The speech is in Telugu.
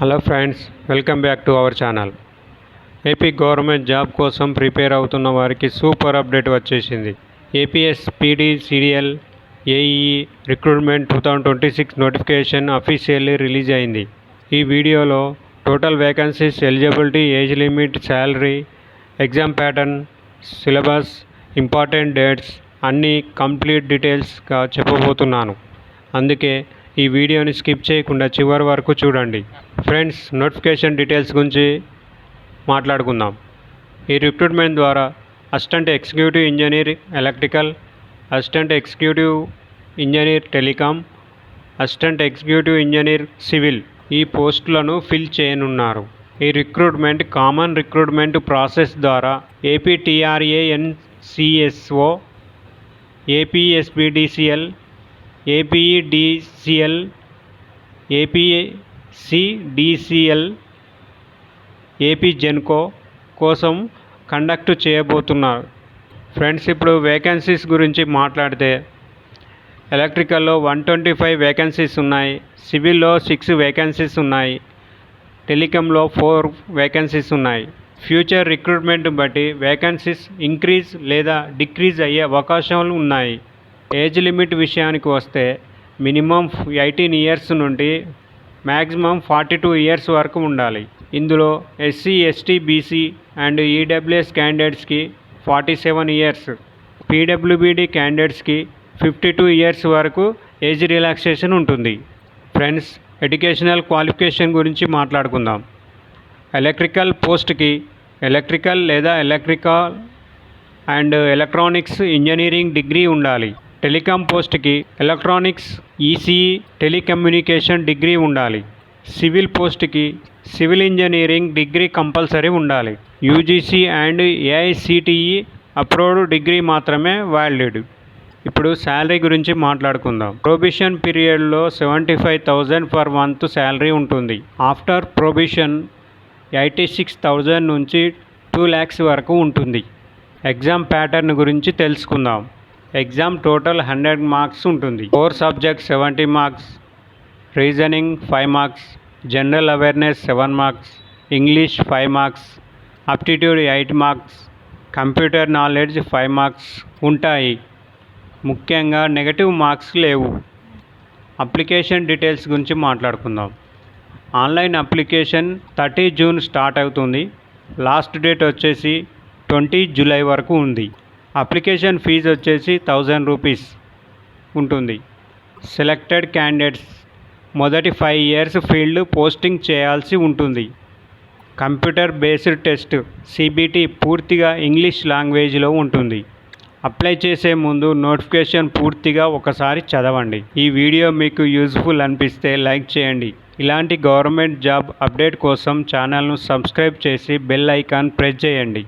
Hello friends, welcome back to our channel. AP government job కోసం ప్రిపేర్ అవుతున్న వారికి సూపర్ అప్డేట్ వచ్చేసింది. APS PD CDL AEE recruitment 2026 notification officially release అయింది. ఈ వీడియోలో total vacancies, eligibility, age limit, salary, exam pattern, syllabus, important dates అన్నీ కంప్లీట్ డీటెయిల్స్గా చెప్పబోతున్నాను. అందుకే ఈ వీడియోని స్కిప్ చేయకుండా చివరి వరకు చూడండి. ఫ్రెండ్స్, నోటిఫికేషన్ డీటెయిల్స్ గురించి మాట్లాడుకుందాం. ఈ రిక్రూట్మెంట్ ద్వారా assistant executive engineer electrical, assistant executive engineer telecom, assistant executive engineer civil ఈ పోస్టులను ఫిల్ చేయనున్నారు. ఈ రిక్రూట్మెంట్ కామన్ రిక్రూట్మెంట్ ప్రాసెస్ ద్వారా ఏపీటీఆర్ఏఎన్సిఎస్ఓ, ఏపీఎస్బిడిసిఎల్, ఏపీఈడిసిఎల్, ఏపీసీడీసీఎల్, ఏపీ జెన్కో కోసం కండక్ట్ చేయబోతున్నారు. ఫ్రెండ్స్, ఇప్పుడు వేకెన్సీస్ గురించి మాట్లాడితే ఎలక్ట్రికల్లో 125 వేకెన్సీస్ ఉన్నాయి, సివిల్లో 6 వేకెన్సీస్ ఉన్నాయి, టెలికాంలో 4 వేకెన్సీస్ ఉన్నాయి. ఫ్యూచర్ రిక్రూట్మెంట్ బట్టి వేకెన్సీస్ ఇంక్రీజ్ లేదా డిక్రీజ్ అయ్యే అవకాశాలు ఉన్నాయి. ఏజ్ లిమిట్ విషయానికి వస్తే మినిమం 18 ఇయర్స్ నుండి మ్యాక్సిమం 42 ఇయర్స్ వరకు ఉండాలి. ఇందులో SC, ST, BC and EWS క్యాండిడేట్స్కి 47 ఇయర్స్, పీడబ్ల్యూబీడీ క్యాండిడేట్స్కి 52 ఇయర్స్ వరకు ఏజ్ రిలాక్సేషన్ ఉంటుంది. ఫ్రెండ్స్, ఎడ్యుకేషనల్ క్వాలిఫికేషన్ గురించి మాట్లాడుకుందాం. ఎలక్ట్రికల్ పోస్ట్కి ఎలక్ట్రికల్ లేదా electrical and electronics engineering degree ఉండాలి. టెలికాం పోస్ట్కి ఎలక్ట్రానిక్స్, ఈసీఈ, టెలికమ్యూనికేషన్ డిగ్రీ ఉండాలి. సివిల్ పోస్ట్కి సివిల్ ఇంజనీరింగ్ డిగ్రీ కంపల్సరీ ఉండాలి. UGC and AICTE approved degree మాత్రమే వ్యాలిడ్. ఇప్పుడు శాలరీ గురించి మాట్లాడుకుందాం. ప్రొబిషన్ పీరియడ్లో 75,000 పర్ మంత్ శాలరీ ఉంటుంది. ఆఫ్టర్ ప్రొబిషన్ 86,000 నుంచి 2 lakhs వరకు ఉంటుంది. ఎగ్జామ్ ప్యాటర్న్ గురించి తెలుసుకుందాం. ఎగ్జామ్ టోటల్ 100 మార్క్స్ ఉంటుంది. 4 subjects 70 marks, reasoning 5 marks, general awareness 7 marks, English 5 marks, aptitude 8 marks, computer knowledge 5 marks ఉంటాయి. ముఖ్యంగా నెగటివ్ మార్క్స్ లేవు. అప్లికేషన్ డీటెయిల్స్ గురించి మాట్లాడుకుందాం. ఆన్లైన్ అప్లికేషన్ 30 జూన్ స్టార్ట్ అవుతుంది. లాస్ట్ డేట్ వచ్చేసి 20 జూలై వరకు ఉంది. అప్లికేషన్ ఫీజు వచ్చేసి 1000 రూపీస్ ఉంటుంది. సెలెక్టెడ్ క్యాండిడేట్స్ మొదటి 5 ఇయర్స్ ఫీల్డ్ పోస్టింగ్ చేయాల్సి ఉంటుంది. కంప్యూటర్ బేస్డ్ టెస్ట్ సిబిటి పూర్తిగా ఇంగ్లీష్ లాంగ్వేజ్లో ఉంటుంది. అప్లై చేసే ముందు నోటిఫికేషన్ పూర్తిగా ఒకసారి చదవండి. ఈ వీడియో మీకు యూజ్ఫుల్ అనిపిస్తే లైక్ చేయండి. ఇలాంటి గవర్నమెంట్ జాబ్ అప్డేట్ కోసం ఛానల్ను సబ్స్క్రైబ్ చేసి బెల్ ఐకాన్ ప్రెస్ చేయండి.